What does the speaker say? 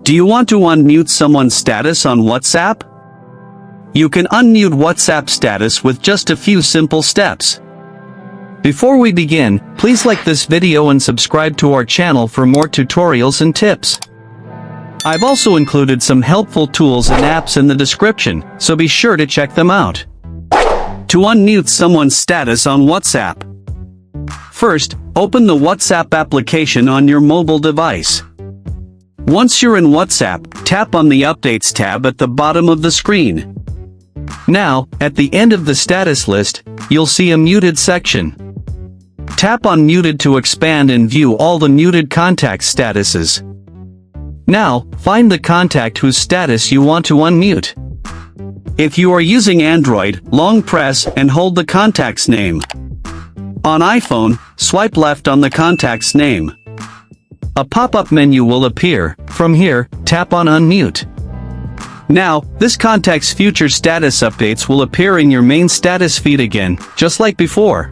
Do you want to unmute someone's status on WhatsApp? You can unmute WhatsApp status with just a few simple steps. Before we begin, please like this video and subscribe to our channel for more tutorials and tips. I've also included some helpful tools and apps in the description, so be sure to check them out. To unmute someone's status on WhatsApp. First, open the WhatsApp application on your mobile device. Once you're in WhatsApp, tap on the Updates tab at the bottom of the screen. Now, at the end of the status list, you'll see a muted section. Tap on Muted to expand and view all the muted contact statuses. Now, find the contact whose status you want to unmute. If you are using Android, long press and hold the contact's name. On iPhone, swipe left on the contact's name. A pop-up menu will appear. From here, tap on Unmute. Now, this contact's future status updates will appear in your main status feed again, just like before.